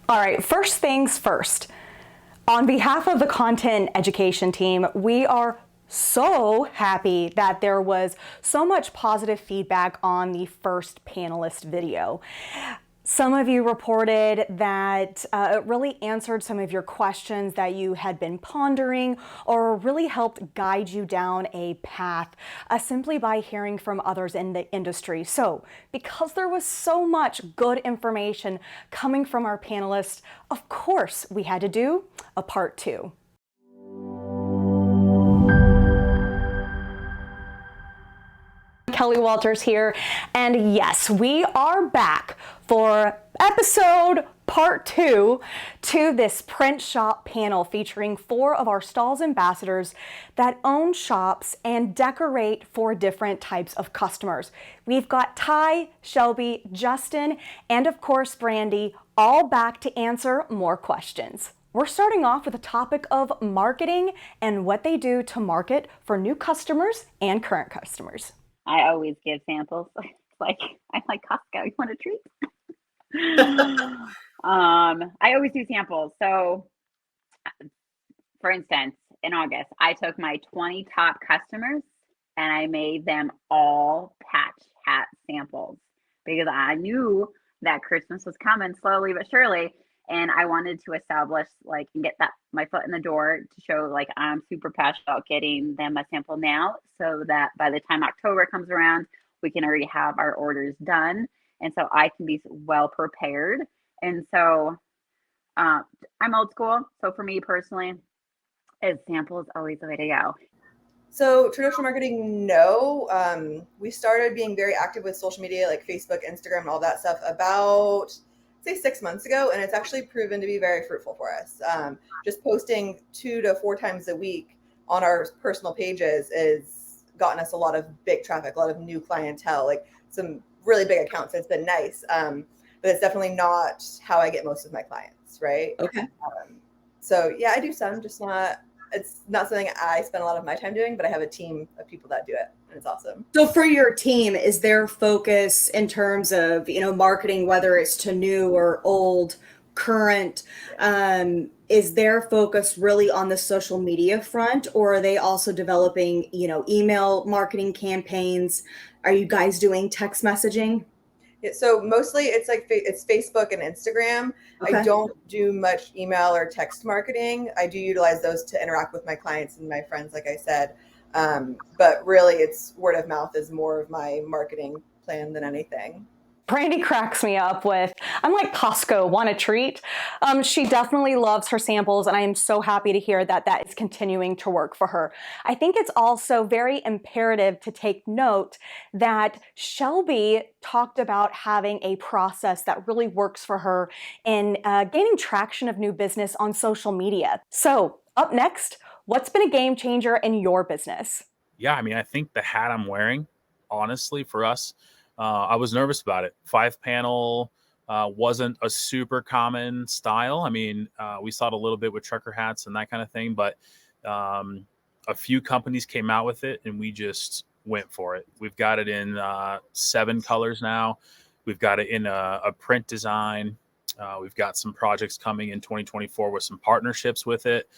All right, first things first. On behalf of the content education team, we are so happy that there was so much positive feedback on the first panelist video. Some of you reported that it really answered some of your questions that you had been pondering or really helped guide you down a path simply by hearing from others in the industry. So, because there was so much good information coming from our panelists, of course we had to do a part two. Kelly Walters here, and yes, we are back for episode part two to this print shop panel featuring 4 of our Stahls ambassadors that own shops and decorate for different types of customers. We've got Ty, Shelby, Justin, and of course Brandi, all back to answer more questions. We're starting off with a topic of marketing and what they do to market for new customers and current customers. I always give samples. Like I'm like Costco. You want a treat? I always do samples. So, for instance, in August, I took my 20 top customers and I made them all patch hat samples because I knew that Christmas was coming slowly but surely, and I wanted to establish and get that my foot in the door to show I'm super passionate about getting them a sample now, so that by the time October comes around, we can already have our orders done, and so I can be well prepared. And so I'm old school, so for me personally, a sample is always the way to go. So traditional marketing, no. We started being very active with social media like Facebook, Instagram, and all that stuff about, say, 6 months ago, and it's actually proven to be very fruitful for us. Just posting 2 to 4 times a week on our personal pages has gotten us a lot of big traffic, a lot of new clientele, like some really big accounts. It's been nice, but it's definitely not how I get most of my clients, right? Okay. So yeah, I do some, just not. It's not something I spend a lot of my time doing, but I have a team of people that do it, and it's awesome. So for your team, is their focus in terms of, marketing, whether it's to new or old, current, is their focus really on the social media front, or are they also developing, email marketing campaigns? Are you guys doing text messaging? So mostly it's it's Facebook and Instagram. Okay. I don't do much email or text marketing. I do utilize those to interact with my clients and my friends, like I said. But really it's word of mouth is more of my marketing plan than anything. Brandi cracks me up with, I'm like Costco, want a treat? She definitely loves her samples, and I am so happy to hear that that is continuing to work for her. I think it's also very imperative to take note that Shelby talked about having a process that really works for her in gaining traction of new business on social media. So up next, what's been a game changer in your business? Yeah, I think the hat I'm wearing, honestly, for us, I was nervous about it. 5-panel wasn't a super common style. We saw it a little bit with trucker hats and that kind of thing, but a few companies came out with it and we just went for it. We've got it in 7 colors now. We've got it in a print design. We've got some projects coming in 2024 with some partnerships with it.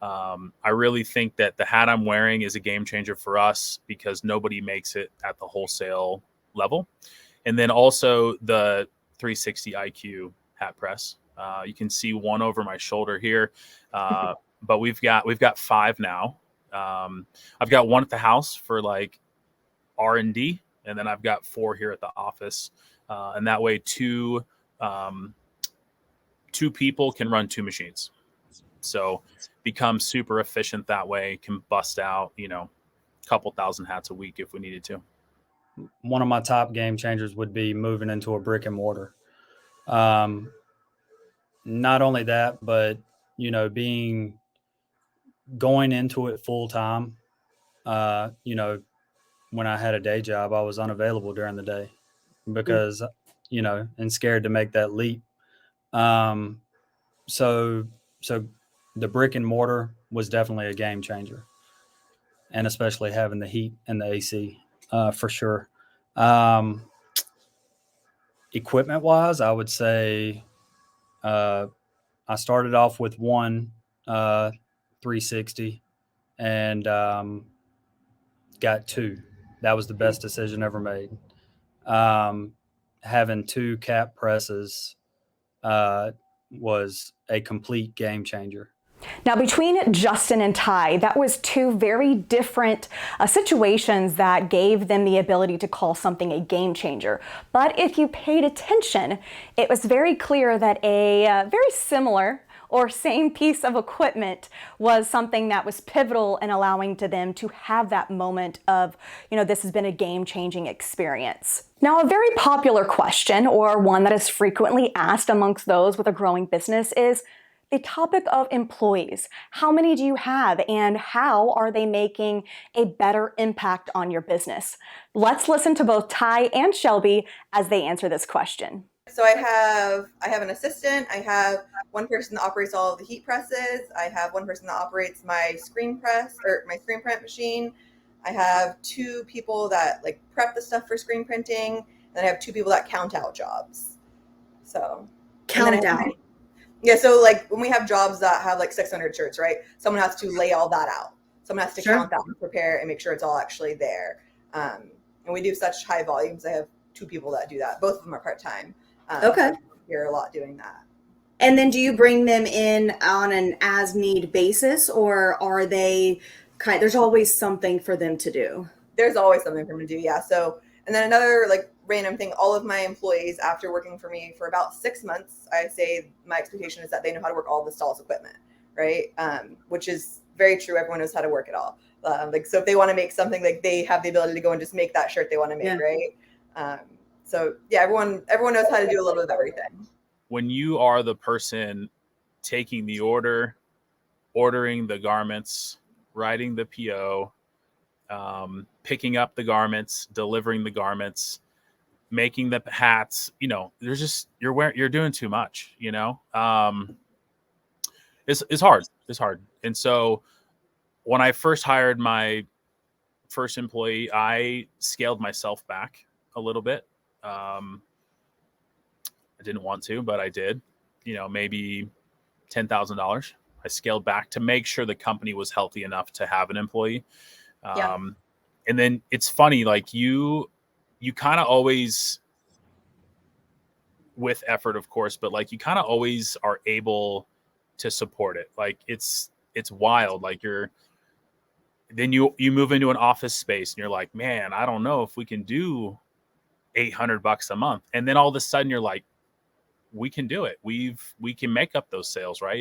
I really think that the hat I'm wearing is a game changer for us because nobody makes it at the wholesale level. And then also the 360 IQ hat press. You can see one over my shoulder here, but we've got 5 now. I've got one at the house for R&D, and then I've got 4 here at the office. And that way two people can run 2 machines. So become super efficient that way, can bust out, a couple thousand hats a week if we needed to. One of my top game changers would be moving into a brick and mortar. Not only that, but, going into it full time. When I had a day job, I was unavailable during the day because, and scared to make that leap. So the brick and mortar was definitely a game changer, and especially having the heat and the AC, for sure. Equipment wise, I would say I started off with one 360 and got two. That was the best decision ever made. Having two cap presses was a complete game changer. Now, between Justin and Ty, that was two very different situations that gave them the ability to call something a game changer. But if you paid attention, it was very clear that a very similar or same piece of equipment was something that was pivotal in allowing to them to have that moment of, this has been a game-changing experience. Now, a very popular question, or one that is frequently asked amongst those with a growing business, is the topic of employees. How many do you have, and how are they making a better impact on your business? Let's listen to both Ty and Shelby as they answer this question. So I have an assistant. I have one person that operates all of the heat presses. I have one person that operates my screen press or my screen print machine. I have two people that prep the stuff for screen printing, and I have two people that count out jobs. So Count out. Yeah, so when we have jobs that have 600 shirts, right? Someone has to lay all that out. Someone has to count that and prepare and make sure it's all actually there. And we do such high volumes. I have two people that do that. Both of them are part-time. Okay. So you're a lot doing that. And then do you bring them in on an as-need basis, or are they there's always something for them to do? There's always something for them to do, yeah. So, and then another random thing, all of my employees, after working for me for about 6 months, I say my expectation is that they know how to work all the Stahls equipment, right? Which is very true. Everyone knows how to work it all. So if they want to make something, they have the ability to go and just make that shirt they want to make, right? So yeah, everyone knows how to do a little bit of everything. When you are the person taking the order, ordering the garments, writing the PO, picking up the garments, delivering the garments, making the hats, you're doing too much, it's hard. It's hard. And so when I first hired my first employee, I scaled myself back a little bit. I didn't want to, but I did, maybe $10,000. I scaled back to make sure the company was healthy enough to have an employee. And then it's funny, you kind of always, with effort, of course, but you kind of always are able to support it. It's wild. Then you move into an office space and you're like, man, I don't know if we can do $800 a month. And then all of a sudden you're like, we can do it. We can make up those sales, right?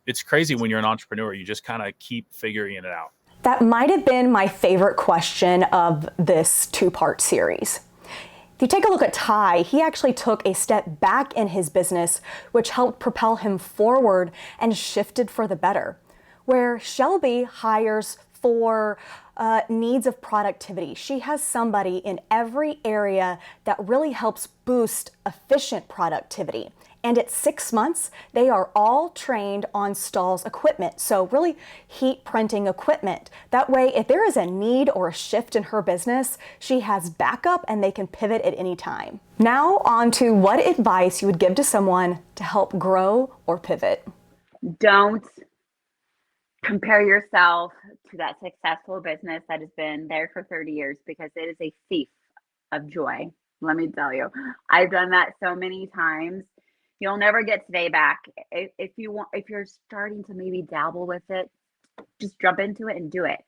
It's crazy when you're an entrepreneur. You just kind of keep figuring it out. That might have been my favorite question of this two-part series. If you take a look at Ty, he actually took a step back in his business, which helped propel him forward and shifted for the better. Where Shelby hires for needs of productivity. She has somebody in every area that really helps boost efficient productivity. And at 6 months, they are all trained on Stahls equipment. So really heat printing equipment. That way, if there is a need or a shift in her business, she has backup and they can pivot at any time. Now on to what advice you would give to someone to help grow or pivot. Don't compare yourself to that successful business that has been there for 30 years, because it is a thief of joy. Let me tell you, I've done that so many times. You'll never get today back. If you're starting to maybe dabble with it, just jump into it and do it.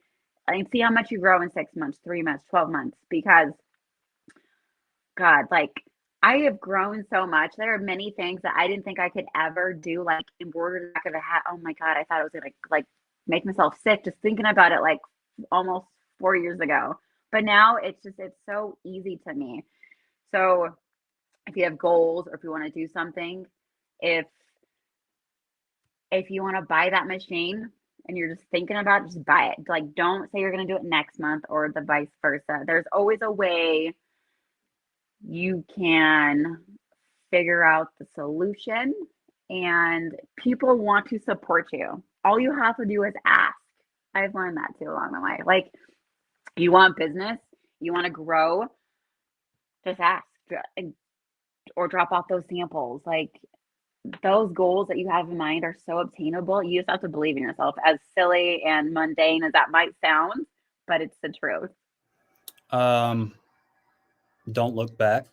And see how much you grow in 6 months, 3 months, 12 months, because God, I have grown so much. There are many things that I didn't think I could ever do, like embroider the back of a hat. Oh my God, I thought I was gonna make myself sick just thinking about it almost 4 years ago. But now it's so easy to me. So if you have goals, or if you want to do something, if you want to buy that machine and you're just thinking about it, just buy it. Don't say you're going to do it next month or the vice versa. There's always a way you can figure out the solution, and people want to support you. All you have to do is ask. I've learned that too along the way. You want business, you want to grow, just ask or drop off those samples. those goals that you have in mind are so obtainable. You just have to believe in yourself, as silly and mundane as that might sound, but it's the truth. Don't look back.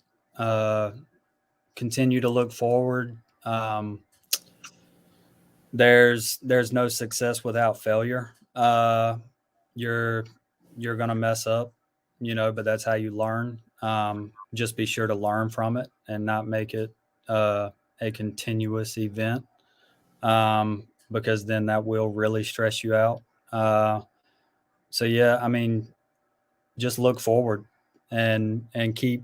Continue to look forward. There's no success without failure. You're gonna mess up, but that's how you learn. Just be sure to learn from it and not make it a continuous event, because then that will really stress you out. So yeah, I mean, just look forward and keep,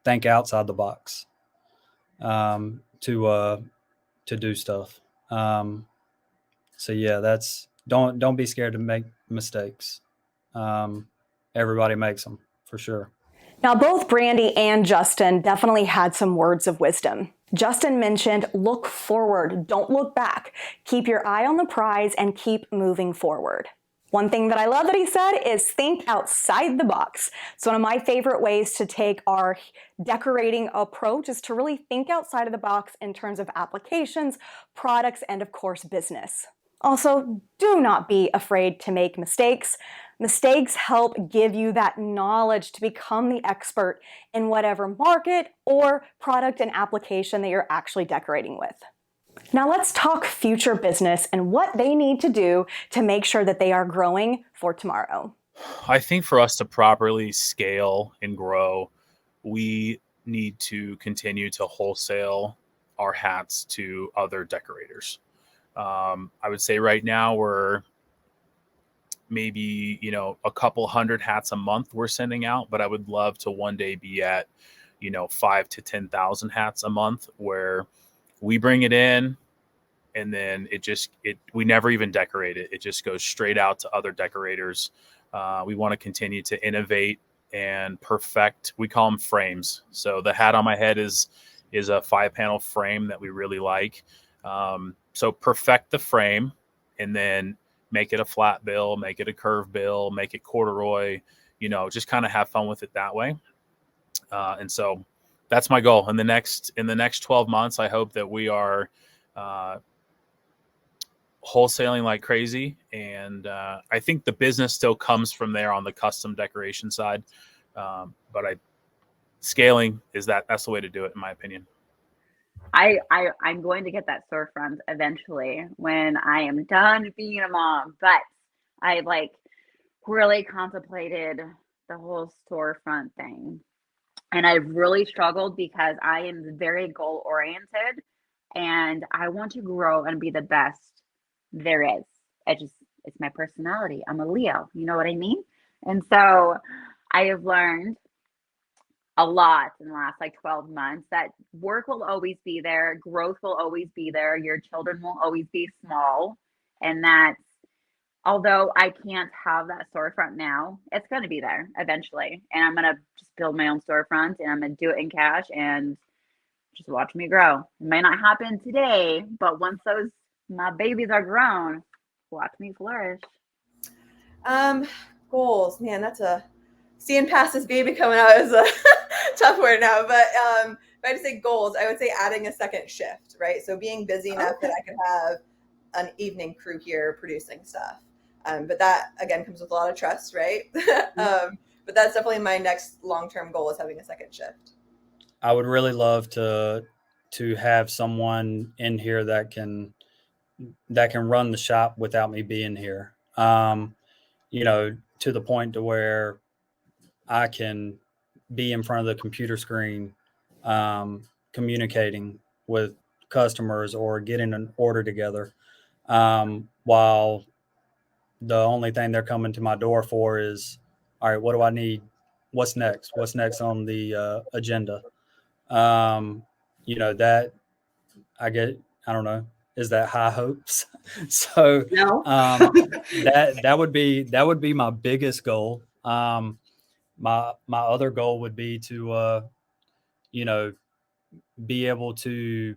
think outside the box, to do stuff. So yeah, that's don't be scared to make mistakes. Everybody makes them for sure. Now, both Brandi and Justin definitely had some words of wisdom. Justin mentioned, look forward, don't look back. Keep your eye on the prize and keep moving forward. One thing that I love that he said is think outside the box. It's one of my favorite ways to take our decorating approach, is to really think outside of the box in terms of applications, products, and of course, business. Also, do not be afraid to make mistakes. Mistakes help give you that knowledge to become the expert in whatever market or product and application that you're actually decorating with. Now let's talk future business and what they need to do to make sure that they are growing for tomorrow. I think for us to properly scale and grow, we need to continue to wholesale our hats to other decorators. I would say right now we're maybe, a couple hundred hats a month we're sending out, but I would love to one day be at, 5 to 10,000 hats a month, where we bring it in and then we never even decorate it. It just goes straight out to other decorators. We want to continue to innovate and perfect. We call them frames. So the hat on my head is a 5-panel frame that we really like. So perfect the frame and then make it a flat bill, make it a curved bill, make it corduroy, just kind of have fun with it that way. And so that's my goal in the next 12 months. I hope that we are wholesaling like crazy. And I think the business still comes from there on the custom decoration side. But scaling that's the way to do it, in my opinion. I'm going to get that storefront eventually when I am done being a mom, but I really contemplated the whole storefront thing. And I've really struggled because I am very goal oriented and I want to grow and be the best there is. It's my personality. I'm a Leo, you know what I mean? And so I have learned a lot in the last 12 months that work will always be there, growth will always be there, your children will always be small, and that although I can't have that storefront now, it's going to be there eventually, and I'm going to just build my own storefront and I'm going to do it in cash and just watch me grow. It may not happen today, but once my babies are grown, watch me flourish. Goals, man, seeing past this baby coming out is a tough word now, but if I had to say goals, I would say adding a second shift, right? So being busy enough that I could have an evening crew here producing stuff. But that, again, comes with a lot of trust, right? But that's definitely my next long-term goal, is having a second shift. I would really love to have someone in here that can run the shop without me being here. To the point to where I can be in front of the computer screen, communicating with customers or getting an order together, while the only thing they're coming to my door for is, all right, what do I need? What's next? What's next on the agenda? That I don't know. Is that high hopes? So No. that would be my biggest goal. My other goal would be to be able to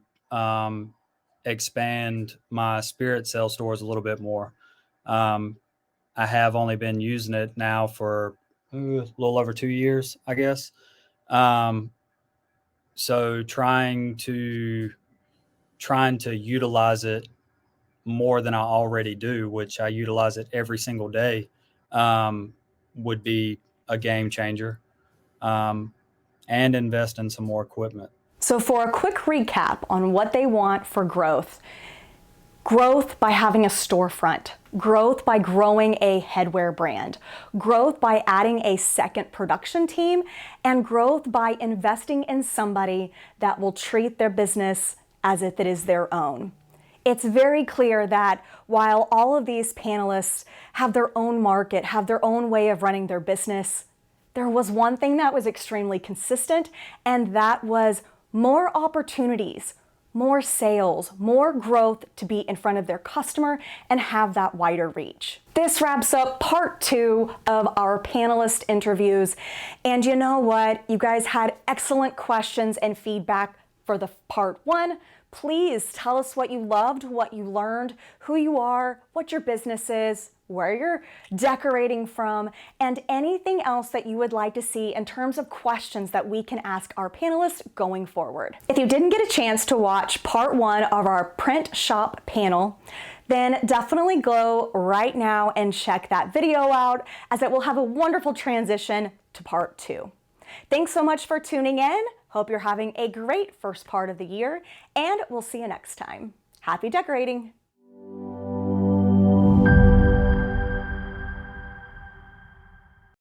expand my spirit sale stores a little bit more. I have only been using it now for a little over 2 years, I guess. So trying to utilize it more than I already do, which I utilize it every single day, would be a game changer. And invest in some more equipment. So for a quick recap on what they want for growth by having a storefront, growth by growing a headwear brand, growth by adding a second production team, and growth by investing in somebody that will treat their business as if it is their own. It's very clear that while all of these panelists have their own market, have their own way of running their business, there was one thing that was extremely consistent, and that was more opportunities, more sales, more growth to be in front of their customer and have that wider reach. This wraps up part 2 of our panelist interviews. And you know what? You guys had excellent questions and feedback for the part 1. Please tell us what you loved, what you learned, who you are, what your business is, where you're decorating from, and anything else that you would like to see in terms of questions that we can ask our panelists going forward. If you didn't get a chance to watch part 1 of our print shop panel, then definitely go right now and check that video out, as it will have a wonderful transition to part 2. Thanks so much for tuning in. Hope you're having a great first part of the year, and we'll see you next time. Happy decorating!